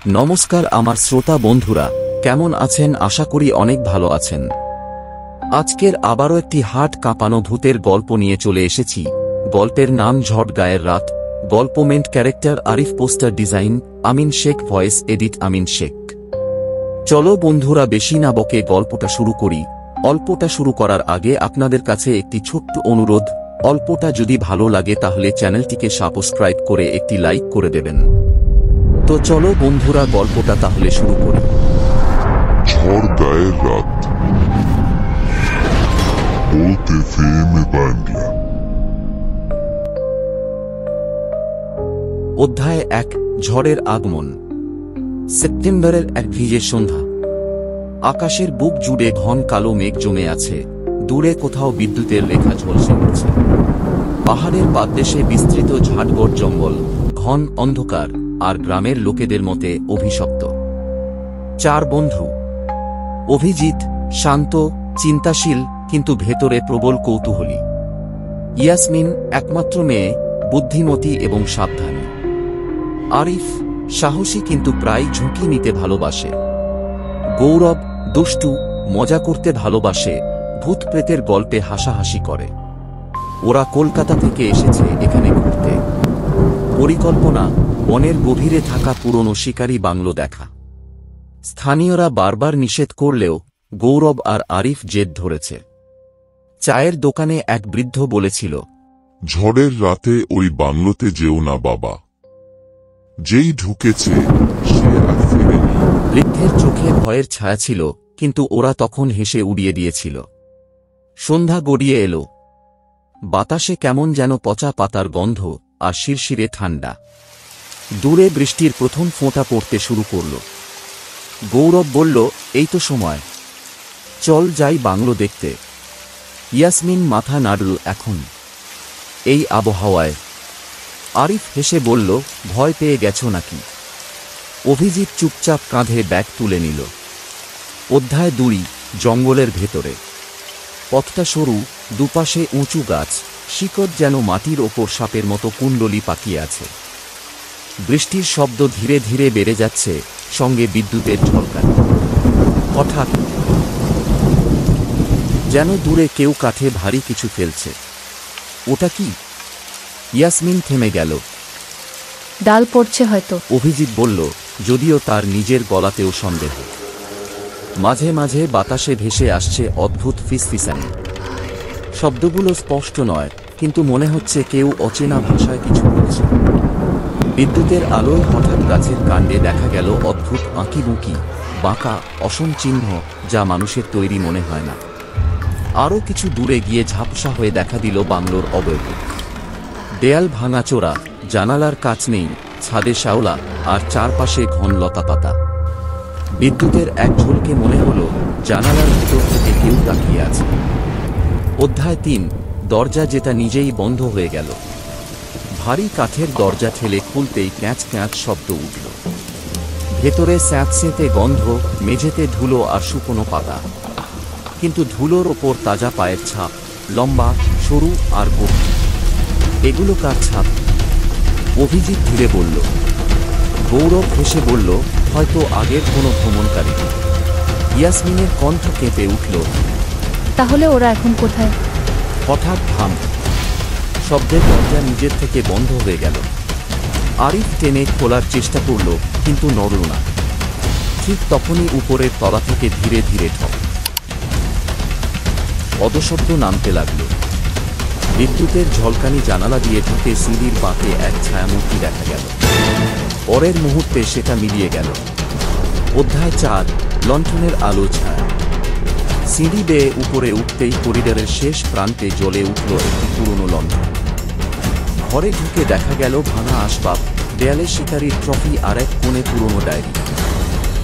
নমস্কার আমার শ্রোতা বন্ধুরা, কেমন আছেন? আশা করি অনেক ভালো আছেন। আজকের আবারও একটি হাট কাঁপানো ভূতের গল্প নিয়ে চলে এসেছি। গল্পের নাম ঝড় গায়ের রাত। গল্পমেন্ট ক্যারেক্টার আরিফ, পোস্টার ডিজাইন আমিন শেখ, ভয়েস এডিট আমিন শেখ। চলো বন্ধুরা, বেশি না বকে গল্পটা শুরু করি। অল্পটা শুরু করার আগে আপনাদের কাছে একটি ছোট্ট অনুরোধ, অল্পটা যদি ভালো লাগে তাহলে চ্যানেলটিকে সাবস্ক্রাইব করে একটি লাইক করে দেবেন। তো চলো বন্ধুরা, গল্পটা তাহলে শুরু করি। ঝড় গায়ের রাত বলতে ফেমে বাংলা। অধ্যায় 1, ঝড়ের আগমন। সেপ্টেম্বরের এক ভিজে সন্ধ্যা। আকাশের বুক জুড়ে ঘন কালো মেঘ জমে আছে। দূরে কোথাও বিদ্যুতের রেখা ঝলসে উঠছে। পাহাড়ের পাদদেশে বিস্তৃত ঝাড়গড় জঙ্গল, ঘন অন্ধকার, আর গ্রামের লোকেদের মতে অভিশপ্ত। 4 বন্ধু। অভিজিৎ শান্ত, চিন্তাশীল, কিন্তু ভেতরে প্রবল কৌতূহলী। ইয়াসমিন একমাত্র মেয়ে, বুদ্ধিমতী এবং সাবধানী। আরিফ সাহসী কিন্তু প্রায় ঝুঁকি নিতে ভালোবাসে। গৌরব দুষ্টু, মজা করতে ভালোবাসে, ভূত প্রেতের গল্পে হাসাহাসি করে। ওরা কলকাতা থেকে এসেছে এখানে ঘুরতে। পরিকল্পনা বনের গভীরে থাকা পুরনো শিকারী বাংলো দেখা। স্থানীয়রা বারবার নিষেধ করলেও গৌরব আর আরিফ জেদ ধরেছে। চায়ের দোকানে এক বৃদ্ধ বলেছিল, ঝড়ের রাতে ওই বাংলোতে যেও না বাবা, যেই ঢুকেছে সে আর ফেরেনি। বৃদ্ধের চোখে ভয়ের ছায়া ছিল, কিন্তু ওরা তখন হেসে উড়িয়ে দিয়েছিল। সন্ধ্যা গড়িয়ে এলো। বাতাসে কেমন যেন পচা পাতার গন্ধ আর শিরশিরে ঠান্ডা। দূরে বৃষ্টির প্রথম ফোঁটা পড়তে শুরু করল। গৌরব বলল, এই তো সময়, চল যাই বাংলো দেখতে। ইয়াসমিন মাথা নাড়ল, এখন এই আবহাওয়ায়? আরিফ হেসে বলল, ভয় পেয়ে গেছো নাকি? অভিজিৎ চুপচাপ কাঁধে ব্যাগ তুলে নিল। অধ্যায় 2, জঙ্গলের ভেতরে। পথটা সরু, দুপাশে উঁচু গাছ, শিকড় যেন মাটির ওপর সাপের মতো কুণ্ডলী পাকিয়ে আছে। বৃষ্টির শব্দ ধীরে ধীরে বেড়ে যাচ্ছে, সঙ্গে বিদ্যুতের ঝলকানি। হঠাৎ যেন দূরে কেউ কাঠে ভারী কিছু ফেলছে। ওটা কি? ইয়াসমিন থেমে গেল। ডাল পড়ছে হয়তো, অভিজিৎ বলল, যদিও তার নিজের গলাতেও সন্দেহ। মাঝে মাঝে বাতাসে ভেসে আসছে অদ্ভুত ফিসফিসানি। শব্দগুলো স্পষ্ট নয়, কিন্তু মনে হচ্ছে কেউ অচেনা ভাষায় কিছু বলছে। বিদ্যুতের আলোয় হঠাৎ গাছের কাণ্ডে দেখা গেল অদ্ভুত আঁকিবুঁকি, বাঁকা অসম চিহ্ন, যা মানুষের তৈরি মনে হয় না। আরও কিছু দূরে গিয়ে ঝাপসা হয়ে দেখা দিল বাংলোর অবয়ব। দেয়াল ভাঙাচোরা, জানালার কাচ নেই, ছাদে শ্যাওলা, আর চারপাশে ঘন লতাপাতা। বিদ্যুতের এক ঝলকে মনে হল জানালার ভিতর থেকে কেউ তাকিয়ে আছে। অধ্যায় 3, দরজা যেটা নিজেই বন্ধ হয়ে গেল। ভারী কাঠের দরজা ঠেলে খুলতেই ক্যাঁচ ক্যাঁচ শব্দ উঠল। ভেতরে স্যাঁতস্যাঁতে গন্ধ, মেঝেতে ধুলো আর শুকনো পাতা। কিন্তু ধুলোর ওপর তাজা পায়ের ছাপ, লম্বা, সরু আর গভীর। এগুলো কার ছাপ? অভিজিৎ ধীরে বলল। গৌরব হেসে বলল, হয়তো আগের কোনো ভ্রমণকারী। ইয়াসমিনের কণ্ঠ কেঁপে উঠল, তাহলে ওরা এখন কোথায়? হঠাৎ থাম। শব্দের দরজা নিজের থেকে বন্ধ হয়ে গেল। আরিফ টেনে খোলার চেষ্টা করল, কিন্তু নড়ল না। ঠিক তখনই উপরের তলা থেকে ধীরে ধীরে ঠক অদশব্দ নামতে লাগল। বিদ্যুতের ঝলকানি জানালা দিয়ে ঢুকে সিঁড়ির বাঁকে এক ছায়ামূর্তি দেখা গেল। পরের মুহূর্তে সেটা মিলিয়ে গেল। অধ্যায় 4, লণ্ঠনের আলো ছায়া। সিঁড়ি বেয়ে উপরে উঠতেই করিডোরের শেষ প্রান্তে জ্বলে উঠল একটি পুরনো লণ্ঠন। ঘরে ঢুকে দেখা গেল ভাঙা আসবাব, দেয়ালে শিকারির ট্রফি আর এক কোণে পুরনো ডায়েরি।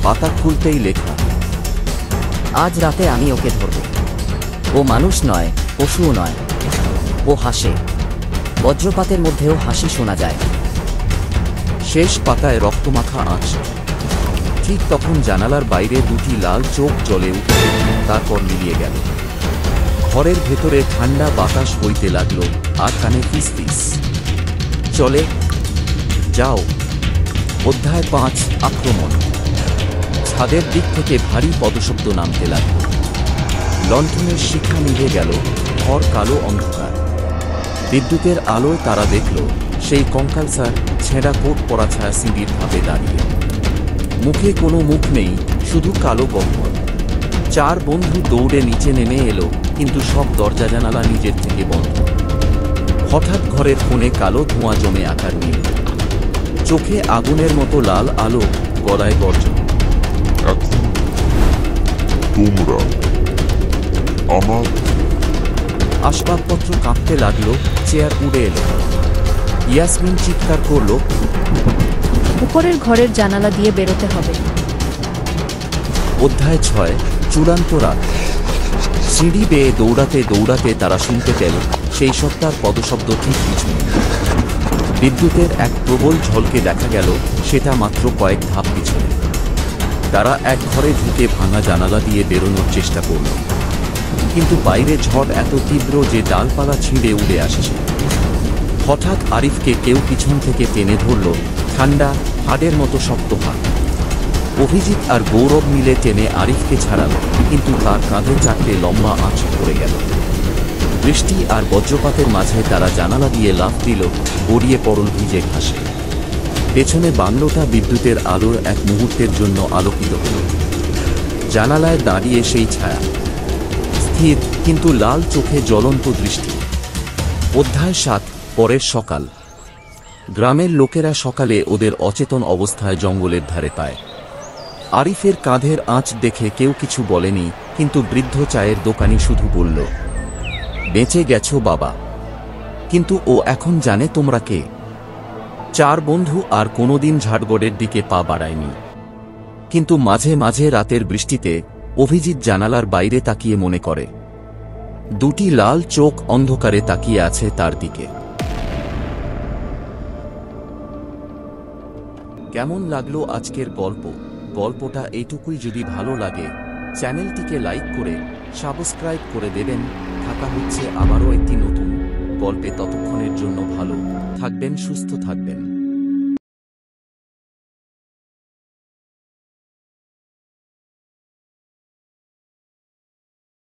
পাতা খুলতেই লেখা, আজ রাতে আমি ওকে ধরব। ও মানুষ নয়, পশুও নয়। ও হাসে, বজ্রপাতের মধ্যেও হাসি শোনা যায়। শেষ পাতায় রক্তমাখা আঁচ। ঠিক তখন জানালার বাইরে দুটি লাল চোখ জ্বলে উঠল, তারপর মিলিয়ে গেল। ঘরের ভেতরে ঠান্ডা বাতাস বইতে লাগল, আর কানে ফিসফিস, চলে যাও। অধ্যায় 5 আক্রমণ। ছাদের দিক থেকে ভারী পদশব্দ নামতে লাগল। লণ্ঠনের শিখা নিভে গেল, ঘর কালো অন্ধকার। বিদ্যুতের আলোয় তারা দেখল সেই কঙ্কালসার ছেঁড়া কোট পরা ছায়া সিঁড়ির ধাপে দাঁড়িয়ে। মুখে কোনো মুখ নেই, শুধু কালো গহ্বর। 4 বন্ধু দৌড়ে নিচে নেমে এলো, কিন্তু সব দরজা জানালা নিজের থেকে বন্ধ। হঠাৎ ঘরের কোণে কালো ধোঁয়া জমে আকার নিল। চোখে আগুনের মতো লাল আলো, গলায় গর্জন। এখন তোমরা আমার আসবাবপত্র কাঁপতে লাগলো, চেয়ার উড়ে এলো। ইয়াসমিন চিৎকার করলো, উপরের ঘরের জানালা দিয়ে বেরোতে হবে। অধ্যায় 6 চূড়ান্ত রাত। সিঁড়ি বেয়ে দৌড়াতে দৌড়াতে তারা শুনতে পেল সেই সত্তার পদশব্দ ঠিক পিছনে। বিদ্যুতের এক প্রবল ঝলকে দেখা গেল, সেটা মাত্র কয়েক ধাপ পিছনে। তারা এক ঘরে ঢুকে ভাঙা জানালা দিয়ে বেরোনোর চেষ্টা করল, কিন্তু বাইরে ঝড় এত তীব্র যে ডালপালা ছিঁড়ে উড়ে আসছে। হঠাৎ আরিফকে কেউ পিছন থেকে টেনে ধরল, ঠান্ডা হাড়ের মতো শক্ত হাত। অভিজিৎ আর গৌরব মিলে টেনে আরিফকে ছাড়াল, কিন্তু তার কাঁধে 4টে লম্বা আঁচ পড়ে গেল। বৃষ্টি আর বজ্রপাতের মাঝে তারা জানালা দিয়ে লাফ দিল, গড়িয়ে পড়ল ভিজে ঘাসে। পেছনে বাংলোটা বিদ্যুতের আলোর এক মুহূর্তের জন্য আলোকিত হল। জানালায় দাঁড়িয়ে সেই ছায়া, স্থির কিন্তু লাল চোখে জ্বলন্ত দৃষ্টি। অধ্যায় 7 পরের সকাল। গ্রামের লোকেরা সকালে ওদের অচেতন অবস্থায় জঙ্গলের ধারে পায়। আরিফের কাঁধের আঁচ দেখে কেউ কিছু বলেনি, কিন্তু বৃদ্ধ চায়ের দোকানি শুধু বলল, বেঁচে গেছো বাবা। কিন্তু ও এখন জানে তোমরা কে। 4 বন্ধু আর কোনোদিন ঝাড়গড়ের দিকে পা বাড়ায়নি। কিন্তু মাঝে মাঝে রাতের বৃষ্টিতে অভিজিৎ জানালার বাইরে তাকিয়ে মনে করে, 2টি লাল চোখ অন্ধকারে তাকিয়ে আছে তার দিকে। কেমন লাগলো আজকের গল্পটা এইটুকুই। যদি ভালো লাগে চ্যানেলটিকে লাইক করে সাবস্ক্রাইব করে দেবেন। থাকা হচ্ছে আবারও একটি নতুন গল্পে। ততক্ষণের জন্য ভালো থাকবেন, সুস্থ থাকবেন।